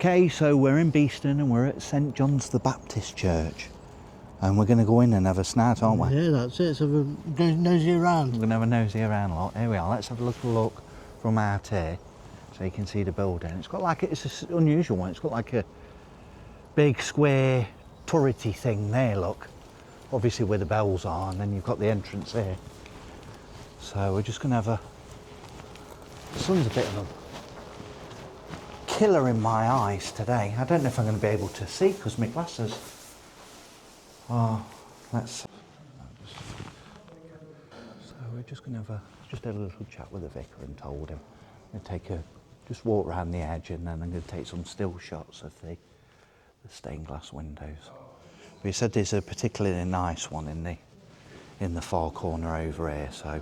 Okay, so we're in Beeston and we're at St John's the Baptist Church. And we're going to go in and have a snout, aren't we? Yeah, that's it. So we're nosy around. We're going to have a nosy around a lot. Here we are. Let's have a little look from out here so you can see the building. It's got like, it's an unusual one. It's got like a big square turrety thing there, look. Obviously where the bells are, and then you've got the entrance there. So we're just going to have a... The sun's a bit of a killer in my eyes today. I don't know if I'm going to be able to see because my glasses... Oh, let's... So we're just going to have a little chat with the vicar and told him. I'm going to just walk around the edge, and then I'm going to take some still shots of the stained glass windows. But he said there's a particularly nice one in the far corner over here, so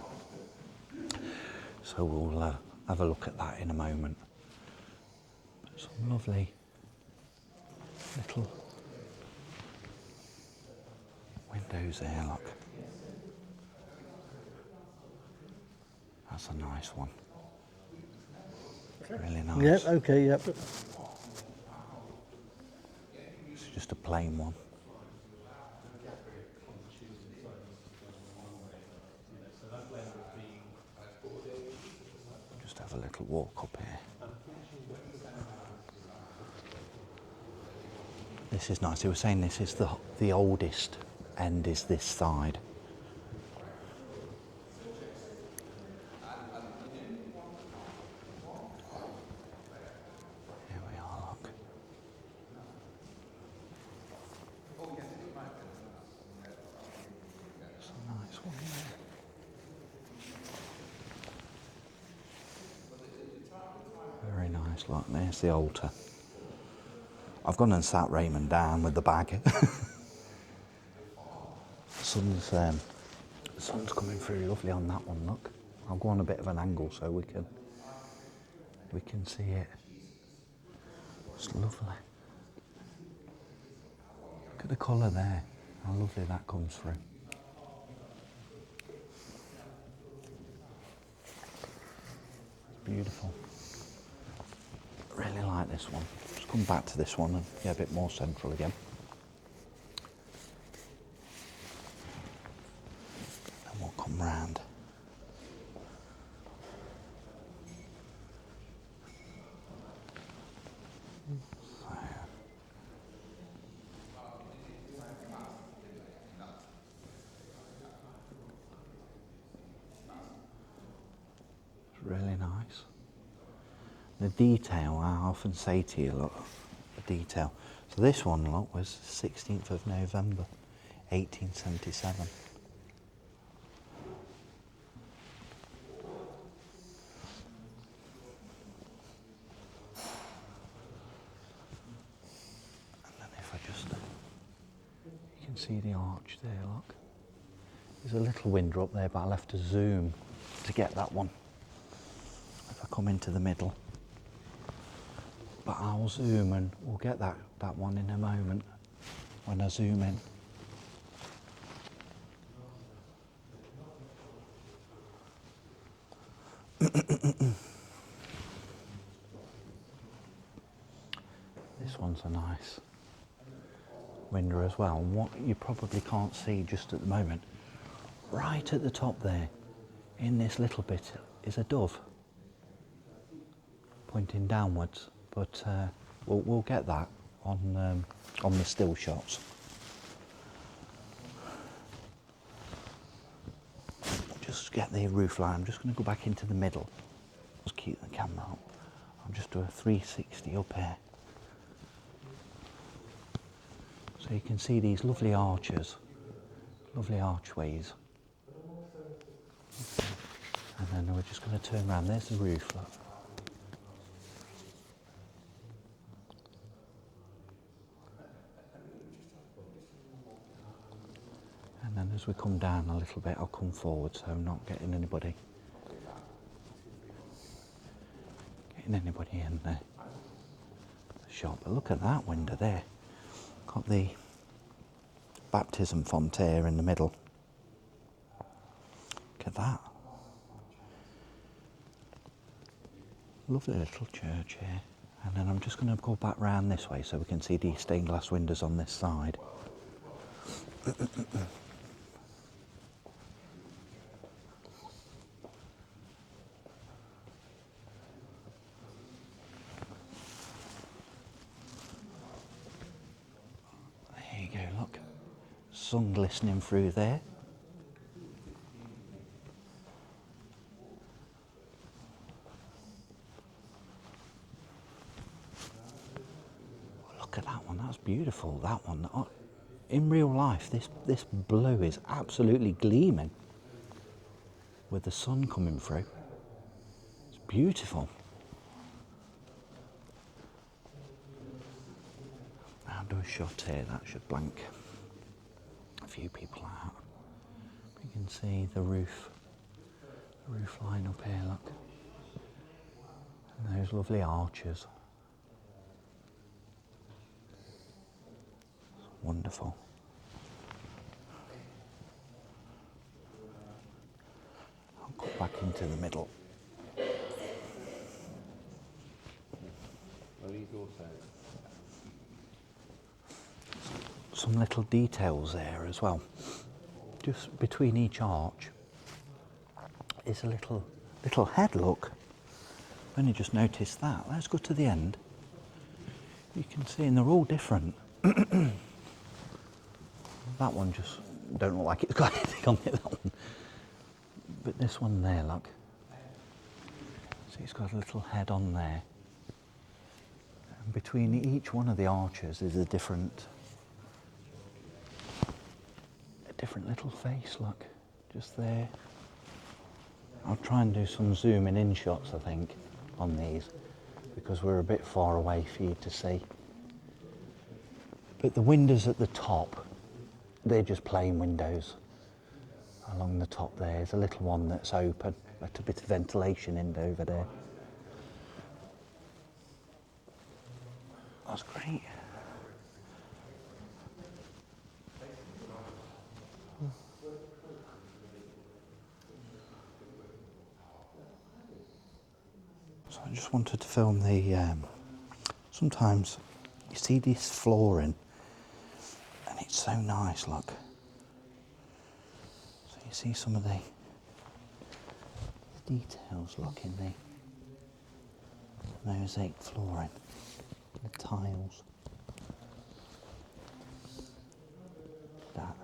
we'll have a look at that in a moment. Some lovely little windows there, look. That's a nice one. Really nice. Yep, okay, yep. It's just a plain one. Just have a little walk up here. This is nice. They were saying this is the oldest end is this side. Here we are, look. It's a nice one there. Very nice, look. There's the altar. I've gone and sat Raymond down with the bag. The sun's coming through lovely on that one, look. I'll go on a bit of an angle so we can see it. It's lovely. Look at the colour there, how lovely that comes through. It's beautiful. Really like this one. Just come back to this one and get a bit more central again. And we'll come round. It's really nice. The detail, I often say to you, look, the detail. So this one, look, was 16th of November, 1877. And then if I just, you can see the arch there, look. There's a little window up there, but I'll have to zoom to get that one. If I come into the middle. But I'll zoom and we'll get that one in a moment when I zoom in. This one's a nice window as well. And what you probably can't see just at the moment, right at the top there, in this little bit, is a dove pointing downwards. But we'll get that on the still shots. Just get the roof line. I'm just going to go back into the middle. Just keep the camera up. I'll just do a 360 up here. So you can see these lovely arches, lovely archways. And then we're just going to turn around. There's the roof, look. And then as we come down a little bit, I'll come forward so I'm not getting anybody in the shop. But look at that window there. Got the baptism font here in the middle. Look at that. Lovely little church here. And then I'm just going to go back round this way so we can see the stained glass windows on this side. There you go, look. Sun glistening through there. Look at that one, that's beautiful, that one. Oh, in real life, this blue is absolutely gleaming with the sun coming through. It's beautiful. I'll do a shot here, that should blank a few people out. You can see the roof line up here, look. And those lovely arches. Wonderful. I'll go back into the middle. Some little details there as well. Just between each arch is a little head, look. I've only just noticed that. Let's go to the end. You can see, and they're all different. That one just don't look like it's got anything on it, that one. But this one there, look. See, it's got a little head on there. And between each one of the arches is a different little face, look. Just there. I'll try and do some zooming in shots, I think, on these, because we're a bit far away for you to see. But the windows at the top, they're just plain windows. Along the top there's a little one that's open, let a bit of ventilation in over there. That's great. So I just wanted to film the, sometimes you see this flooring and it's so nice, look. So you see some of the details, look, in the mosaic flooring, the tiles. That.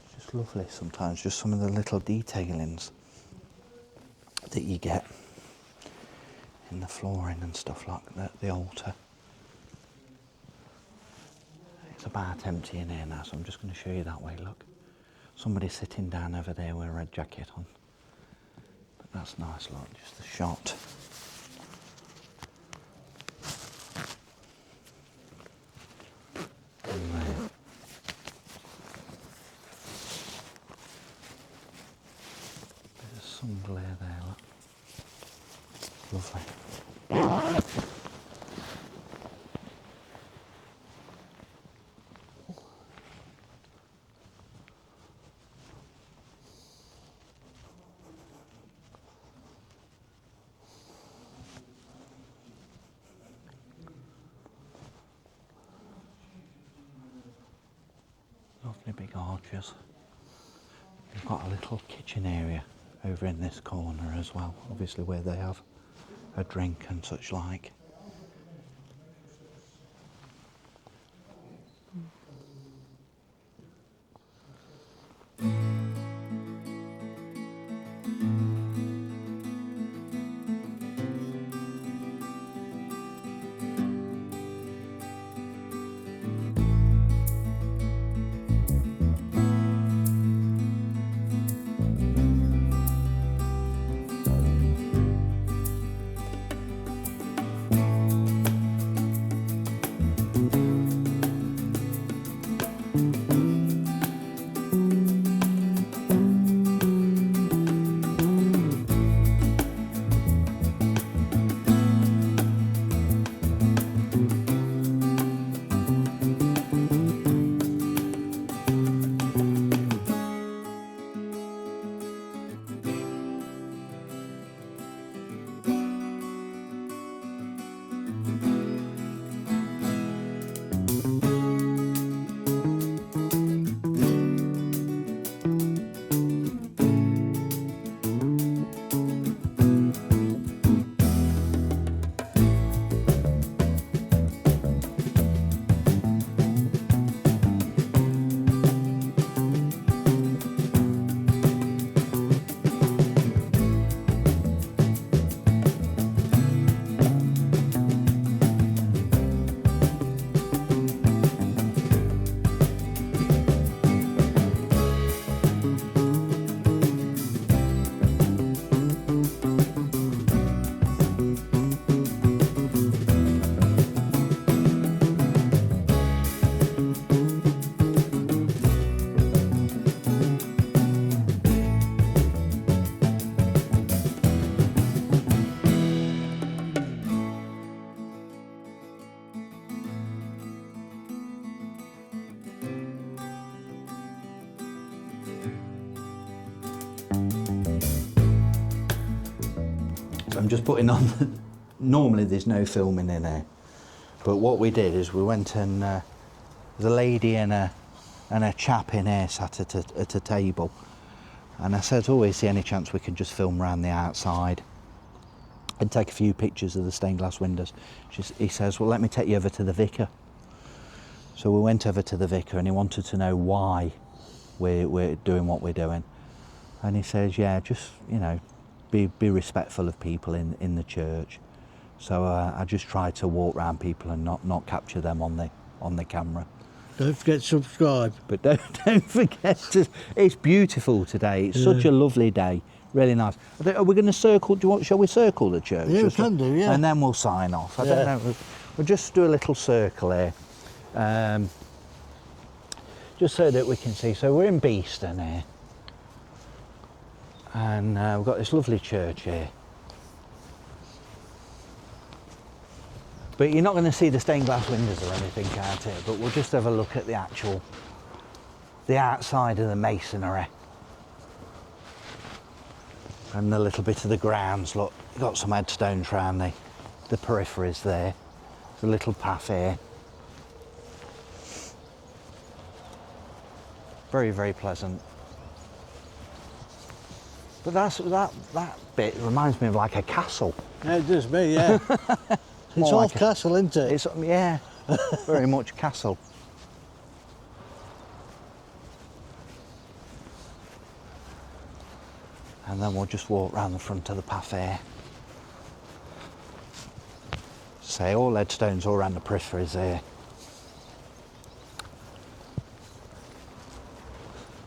It's just lovely sometimes, just some of the little detailings that you get in the flooring and stuff, like the altar. It's about empty in here now, so I'm just going to show you that way, look. Somebody's sitting down over there with a red jacket on. But that's nice, look, just the shot. And there. There's some glare there, look. Lovely. Lovely big arches. You've got a little kitchen area over in this corner as well, obviously where they have a drink and such like. I'm just putting on. Normally there's no filming in here, but what we did is we went and there's a lady and a chap in here sat at a table, and I said, "Oh, is there any chance we can just film around the outside and take a few pictures of the stained glass windows?" He says, "Well, let me take you over to the vicar." So we went over to the vicar, and he wanted to know why we're doing what we're doing. And he says, "Yeah, just, you know, be respectful of people in the church." So I just try to walk around people and not capture them on the camera. Don't forget to subscribe. But don't forget to. It's beautiful today. It's such a lovely day. Really nice. Are we going to circle? Shall we circle the church? Yeah, we can do. Yeah. And then we'll sign off. I don't know. We'll just do a little circle here, just so that we can see. So we're in Beeston here, and we've got this lovely church here. But you're not going to see the stained glass windows or anything out here, but we'll just have a look at the outside of the masonry. And a little bit of the grounds. Look, you've got some headstones around the peripheries there. There's a little path here. Very, very pleasant. But that bit reminds me of like a castle. Yeah, it does me, yeah. It's all like castle, isn't it? It's, yeah, very much castle. And then we'll just walk round the front of the path here. Say all headstones all around the peripheries here.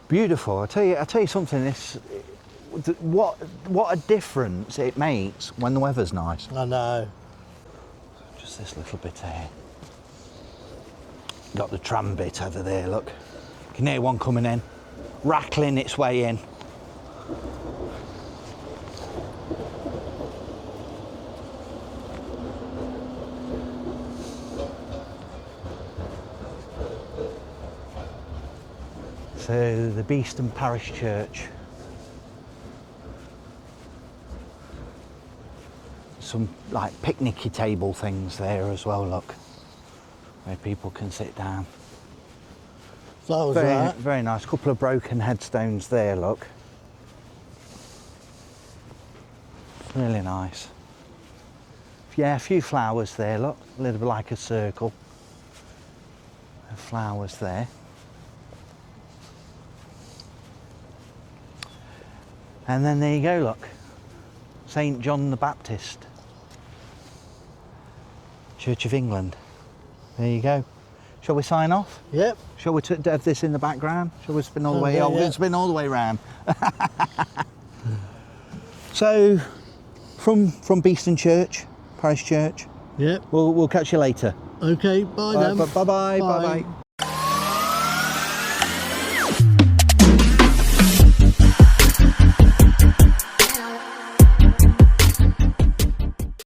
Beautiful. I tell you something. What a difference it makes when the weather's nice. I know. Just this little bit here. Got the tram bit over there. Look, you can hear one coming in, rattling its way in. So the Beeston Parish Church. Some like picnicky table things there as well, look, where people can sit down. Flowers, Very, right? very nice. Couple of broken headstones there, look. Really nice. Yeah, a few flowers there, look. A little bit like a circle. Flowers there. And then there you go, look. St. John the Baptist. Church of England. There you go. Shall we sign off? Yep. Shall we have this in the background? Shall we spin all the way? Yeah, We're yeah. going to spin all the way around. So, from Beeston Church, Parish Church. Yep. We'll catch you later. Okay, bye then. Bye bye. Bye bye.